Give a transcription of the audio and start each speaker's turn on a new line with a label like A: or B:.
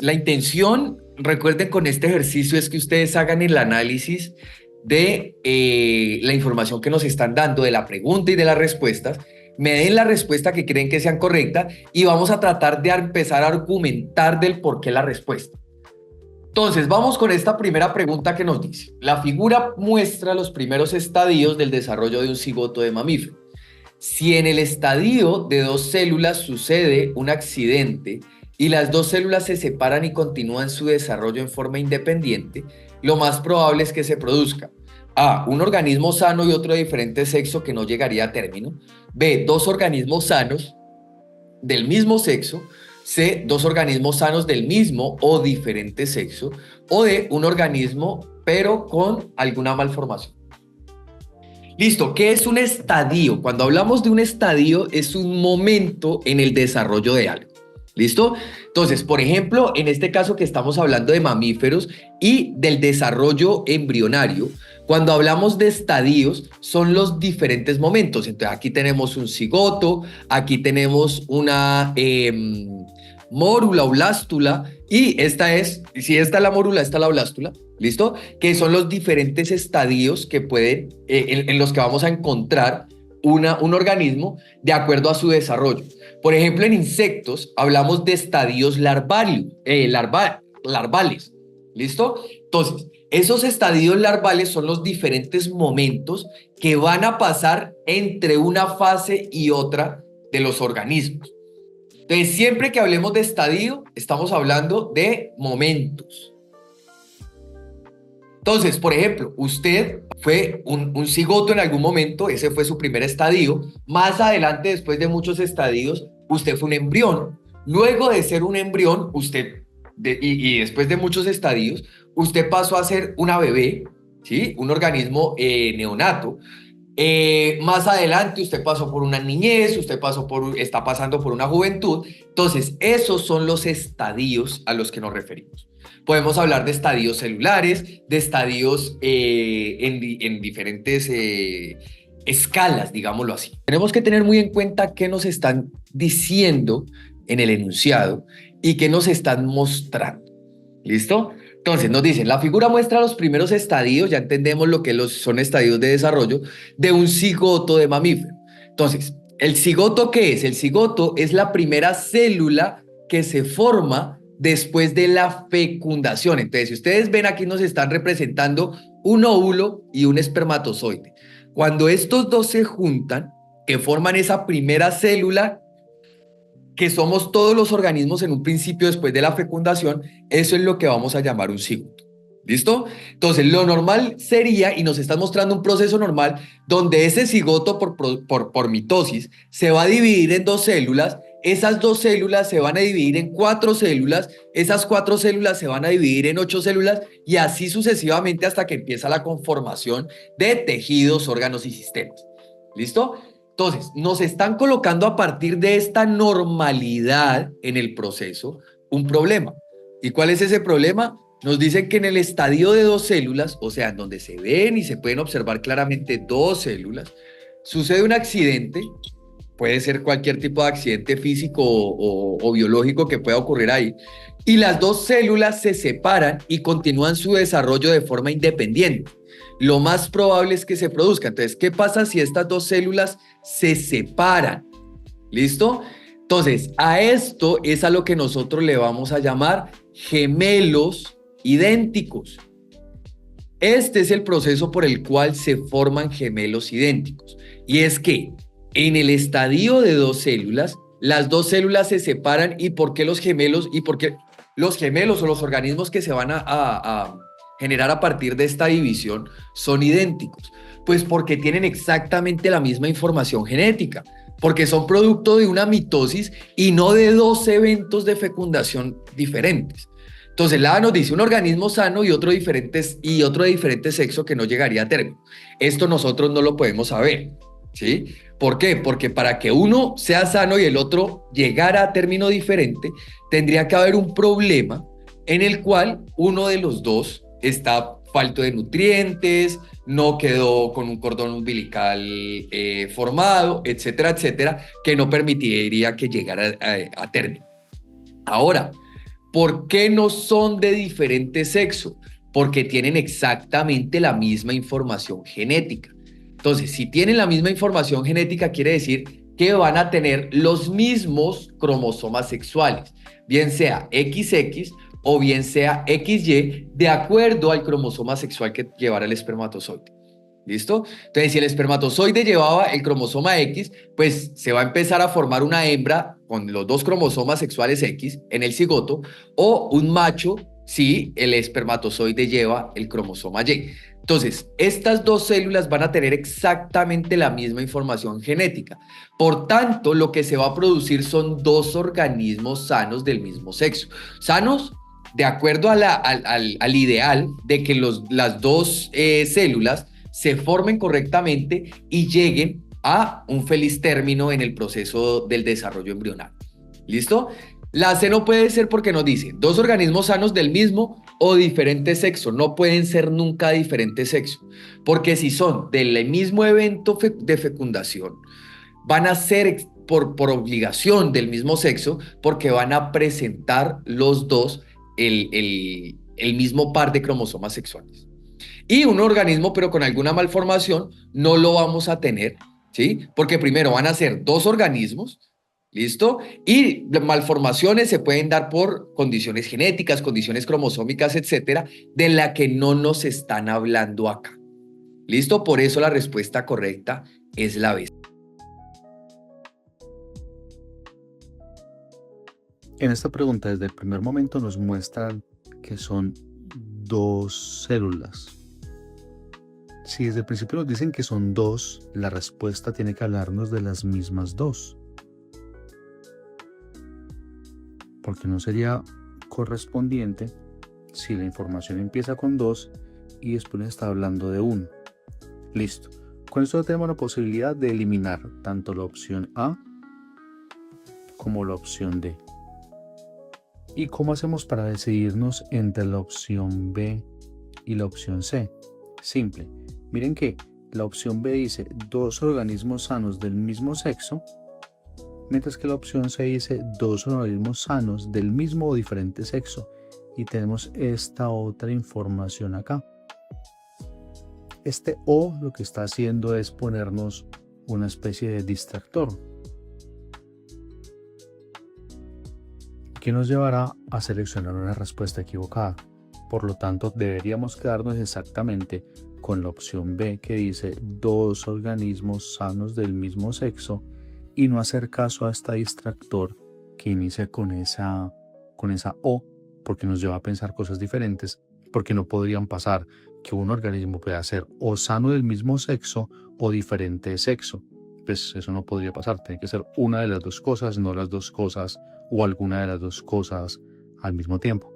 A: La intención, recuerden con este ejercicio, es que ustedes hagan el análisis de la información que nos están dando, de la pregunta y de las respuestas, me den la respuesta que creen que sean correcta y vamos a tratar de empezar a argumentar del por qué la respuesta. Entonces, vamos con esta primera pregunta que nos dice: la figura muestra los primeros estadios del desarrollo de un cigoto de mamífero. Si en el estadio de dos células sucede un accidente y las dos células se separan y continúan su desarrollo en forma independiente, lo más probable es que se produzca A, un organismo sano y otro de diferente sexo que no llegaría a término; B, dos organismos sanos del mismo sexo; C, dos organismos sanos del mismo o diferente sexo; o D, un organismo pero con alguna malformación. Listo, ¿qué es un estadio? Cuando hablamos de un estadio, es un momento en el desarrollo de algo. ¿Listo? Entonces, por ejemplo, en este caso que estamos hablando de mamíferos y del desarrollo embrionario, cuando hablamos de estadios, son los diferentes momentos. Entonces, aquí tenemos un cigoto, aquí tenemos una mórula o blástula, y si esta es la mórula, esta es la blástula. ¿Listo? Que son los diferentes estadios que pueden, en los que vamos a encontrar un organismo de acuerdo a su desarrollo. Por ejemplo, en insectos hablamos de estadios larvales. ¿Listo? Entonces, esos estadios larvales son los diferentes momentos que van a pasar entre una fase y otra de los organismos. Entonces, siempre que hablemos de estadio, estamos hablando de momentos. Entonces, por ejemplo, usted fue un cigoto en algún momento, ese fue su primer estadio. Más adelante, después de muchos estadios, usted fue un embrión. Luego de ser un embrión, y después de muchos estadios, usted pasó a ser una bebé, ¿sí? Un organismo neonato. Más adelante usted pasó por una niñez, está pasando por una juventud. Entonces, esos son los estadios a los que nos referimos. Podemos hablar de estadios celulares, de estadios en diferentes escalas, digámoslo así. Tenemos que tener muy en cuenta qué nos están diciendo en el enunciado y qué nos están mostrando. ¿Listo? Entonces nos dicen, la figura muestra los primeros estadios, ya entendemos lo que son estadios de desarrollo de un cigoto de mamífero. Entonces, ¿el cigoto qué es? El cigoto es la primera célula que se forma después de la fecundación. Entonces, si ustedes ven, aquí nos están representando un óvulo y un espermatozoide. Cuando estos dos se juntan, que forman esa primera célula, que somos todos los organismos en un principio después de la fecundación, eso es lo que vamos a llamar un cigoto. ¿Listo? Entonces, lo normal sería, y nos están mostrando un proceso normal, donde ese cigoto por mitosis se va a dividir en dos células. Esas dos células se van a dividir en 4 células, esas 4 células se van a dividir en 8 células y así sucesivamente hasta que empieza la conformación de tejidos, órganos y sistemas. ¿Listo? Entonces, nos están colocando a partir de esta normalidad en el proceso un problema. ¿Y cuál es ese problema? Nos dicen que en el estadio de dos células, o sea, en donde se ven y se pueden observar claramente dos células, sucede un accidente. Puede ser cualquier tipo de accidente físico o biológico que pueda ocurrir ahí, y las dos células se separan y continúan su desarrollo de forma independiente. Lo más probable es que se produzca. Entonces, ¿qué pasa si estas dos células se separan? ¿Listo? Entonces, a esto es a lo que nosotros le vamos a llamar gemelos idénticos. Este es el proceso por el cual se forman gemelos idénticos. Y es que en el estadio de dos células, las dos células se separan. ¿Y por qué los gemelos? ¿Y por qué los gemelos o los organismos que se van a generar a partir de esta división son idénticos? Pues porque tienen exactamente la misma información genética, porque son producto de una mitosis y no de dos eventos de fecundación diferentes. Entonces, la nos dice un organismo sano y otro de diferente sexo que no llegaría a término. Esto nosotros no lo podemos saber, ¿sí? ¿Por qué? Porque para que uno sea sano y el otro llegara a término diferente, tendría que haber un problema en el cual uno de los dos está falto de nutrientes, no quedó con un cordón umbilical formado, etcétera, etcétera, que no permitiría que llegara a término. Ahora, ¿Por qué no son de diferente sexo? Porque tienen exactamente la misma información genética. Entonces, si tienen la misma información genética, quiere decir que van a tener los mismos cromosomas sexuales, bien sea XX o bien sea XY, de acuerdo al cromosoma sexual que llevará el espermatozoide. ¿Listo? Entonces, si el espermatozoide llevaba el cromosoma X, pues se va a empezar a formar una hembra con los dos cromosomas sexuales X en el cigoto, o un macho si el espermatozoide lleva el cromosoma Y. Entonces, estas dos células van a tener exactamente la misma información genética. Por tanto, lo que se va a producir son dos organismos sanos del mismo sexo. Sanos de acuerdo a al ideal de que las dos células se formen correctamente y lleguen a un feliz término en el proceso del desarrollo embrional. ¿Listo? La C no puede ser porque nos dice dos organismos sanos del mismo o diferente sexo. No pueden ser nunca diferente sexo, porque si son del mismo evento de fecundación, van a ser por obligación del mismo sexo, porque van a presentar los dos el mismo par de cromosomas sexuales. Y un organismo, pero con alguna malformación, no lo vamos a tener, ¿sí? Porque primero van a ser dos organismos, ¿listo? Y malformaciones se pueden dar por condiciones genéticas, condiciones cromosómicas, etcétera, de la que no nos están hablando acá. ¿Listo? Por eso la respuesta correcta es la B.
B: En esta pregunta, desde el primer momento nos muestran que son dos células. Si desde el principio nos dicen que son dos, la respuesta tiene que hablarnos de las mismas dos. Porque no sería correspondiente si la información empieza con dos y después nos está hablando de uno. Listo. Con esto tenemos la posibilidad de eliminar tanto la opción A como la opción D. ¿Y cómo hacemos para decidirnos entre la opción B y la opción C? Simple. Miren que la opción B dice dos organismos sanos del mismo sexo, mientras que la opción C dice dos organismos sanos del mismo o diferente sexo. Y tenemos esta otra información acá. Este O lo que está haciendo es ponernos una especie de distractor, que nos llevará a seleccionar una respuesta equivocada. Por lo tanto, deberíamos quedarnos exactamente con la opción B, que dice dos organismos sanos del mismo sexo, y no hacer caso a este distractor que inicia con esa O, porque nos lleva a pensar cosas diferentes, porque no podrían pasar que un organismo pueda ser o sano del mismo sexo o diferente de sexo. Pues eso no podría pasar, tiene que ser una de las dos cosas, no las dos cosas o alguna de las dos cosas al mismo tiempo.